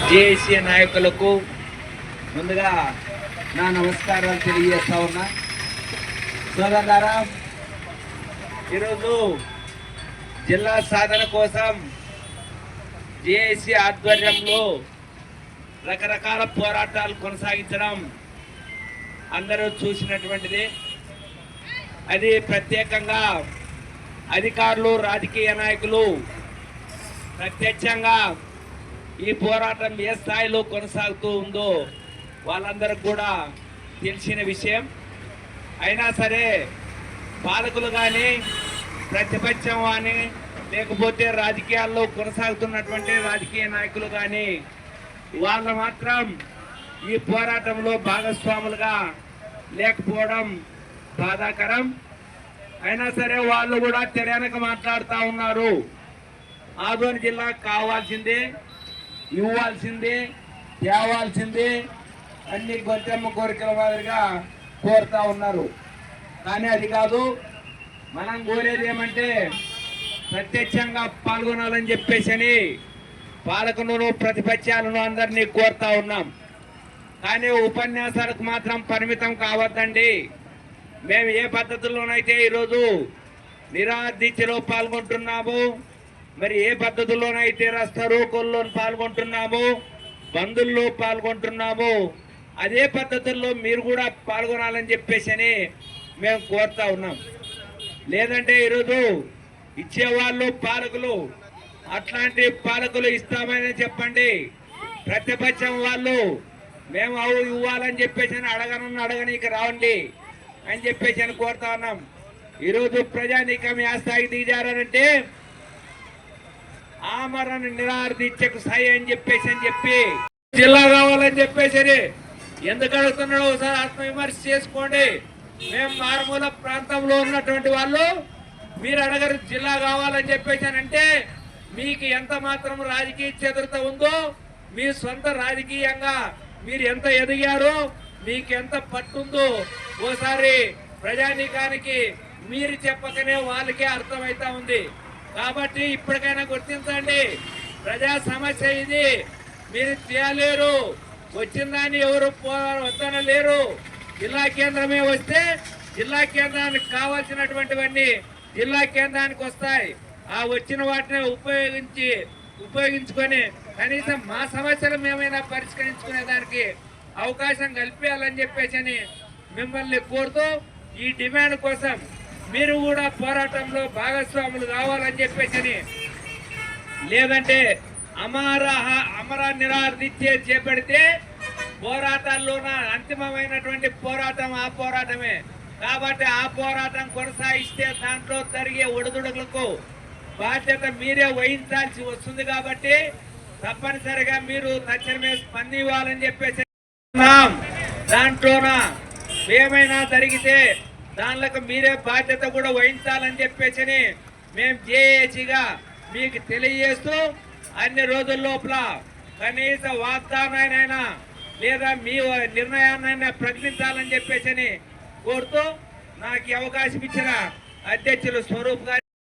JAC నాయకులకు ముందుగా నా నమస్కారాలు తెలియజేస్తా ఉన్నా. సోదరులారా, ఈరోజు జిల్లా సాధన కోసం జేఏసీ ఆధ్వర్యంలో రకరకాల పోరాటాలు కొనసాగించడం అందరూ చూసినటువంటిది. అది ప్రత్యేకంగా అధికారులు, రాజకీయ నాయకులు ప్రత్యక్షంగా ఈ పోరాటం ఏ స్థాయిలో కొనసాగుతూ ఉందో వాళ్ళందరికీ కూడా తెలిసిన విషయం. అయినా సరే పాలకులు కానీ, ప్రతిపక్షం కానీ, లేకపోతే రాజకీయాల్లో కొనసాగుతున్నటువంటి రాజకీయ నాయకులు కానీ వాళ్ళు మాత్రం ఈ పోరాటంలో భాగస్వాములుగా లేకపోవడం బాధాకరం. అయినా సరే వాళ్ళు కూడా తెరనక మాట్లాడుతూ ఉన్నారు. ఆదోని జిల్లా కావాల్సిందే, ఇవ్వాల్సిందే, తేవాల్సిందే అన్ని గొంతెమ్మ కోరికల మాదిరిగా కోరుతా ఉన్నారు. కానీ అది కాదు. మనం కోరేది ఏమంటే ప్రత్యక్షంగా పాల్గొనాలని చెప్పేసి పాలకులను, ప్రతిపక్షాలను అందరినీ కోరుతా ఉన్నాం. కానీ ఉపన్యాసాలకు మాత్రం పరిమితం కావద్దండి. మేము ఏ పద్ధతుల్లోనైతే ఈరోజు నిరాదీక్షలో పాల్గొంటున్నాము, మరి ఏ పద్ధతుల్లోనైతే రస్తా రోకోల్లో పాల్గొంటున్నాము, బంధుల్లో పాల్గొంటున్నాము, అదే పద్ధతుల్లో మీరు కూడా పాల్గొనాలని చెప్పేసి మేము కోరుతా ఉన్నాం. లేదంటే ఈరోజు ఇచ్చేవాళ్ళు పాలకులు, అట్లాంటి పాలకులు ఇస్తామని చెప్పండి. ప్రతిపక్షం వాళ్ళు మేము ఇవ్వాలని చెప్పేసి అడగనీకి రావండి అని చెప్పేసి కోరుతా ఉన్నాం. ఈరోజు ప్రజానీకం ఆ స్థాయికి దిగజారంటే ఆమరణ నిరాదీక్షకు సాయి అని చెప్పి జిల్లా కావాలని చెప్పేసి ఎందుకు అడుగుతున్నాడో ఒకసారి ఆత్మవిమర్శ చేసుకోండి. మేము మారుమూల ప్రాంతంలో ఉన్నటువంటి వాళ్ళు మీరు అడగరు జిల్లా కావాలని చెప్పేసానంటే మీకు ఎంత మాత్రం రాజకీయ చతురత ఉందో, మీ సొంత రాజకీయంగా మీరు ఎంత ఎదిగారో, మీకు ఎంత పట్టుందో ఓసారి ప్రజానీకానికి మీరు చెప్పకనే వాళ్ళకే అర్థమవుతా ఉంది. కాబట్టి ఇప్పటికైనా గుర్తించండి, ప్రజా సమస్య ఇది. మీరు చేయలేరు, వచ్చిన దాన్ని ఎవరు వద్దనలేరు. జిల్లా కేంద్రమే వస్తే జిల్లా కేంద్రానికి కావాల్సినటువంటివన్నీ జిల్లా కేంద్రానికి వస్తాయి. ఆ వచ్చిన వాటిని ఉపయోగించుకొని కనీసం మా సమస్యలు మేమైనా పరిష్కరించుకునే దానికి అవకాశం కల్పించాలని చెప్పేసి మిమ్మల్ని కోరుతూ ఈ డిమాండ్ కోసం మీరు కూడా పోరాటంలో భాగస్వాములు కావాలని చెప్పేసి, లేదంటే అమర నిరాదీక్ష చేపడితే పోరాటాల్లోన అంతిమమైనటువంటి పోరాటం ఆ పోరాటమే. కాబట్టి ఆ పోరాటం కొనసాగిస్తే దాంట్లో జరిగే ఒడిదుడుకులకు బాధ్యత మీరే వహించాల్సి వస్తుంది. కాబట్టి తప్పనిసరిగా మీరు తక్షణమే స్పందివ్వాలని చెప్పేసి దాంట్లోన ఏమైనా జరిగితే దానిలకు మీరే బాధ్యత కూడా వహించాలని చెప్పేసి మేము జేఏసీగా మీకు తెలియజేస్తూ అన్ని రోజుల లోపల కనీస వాగ్దానాన్నైనా లేదా మీ నిర్ణయాన్నైనా ప్రకటించాలని చెప్పేసి కోరుతూ నాకు అవకాశం ఇచ్చిన అధ్యక్షులు స్వరూప్ గారు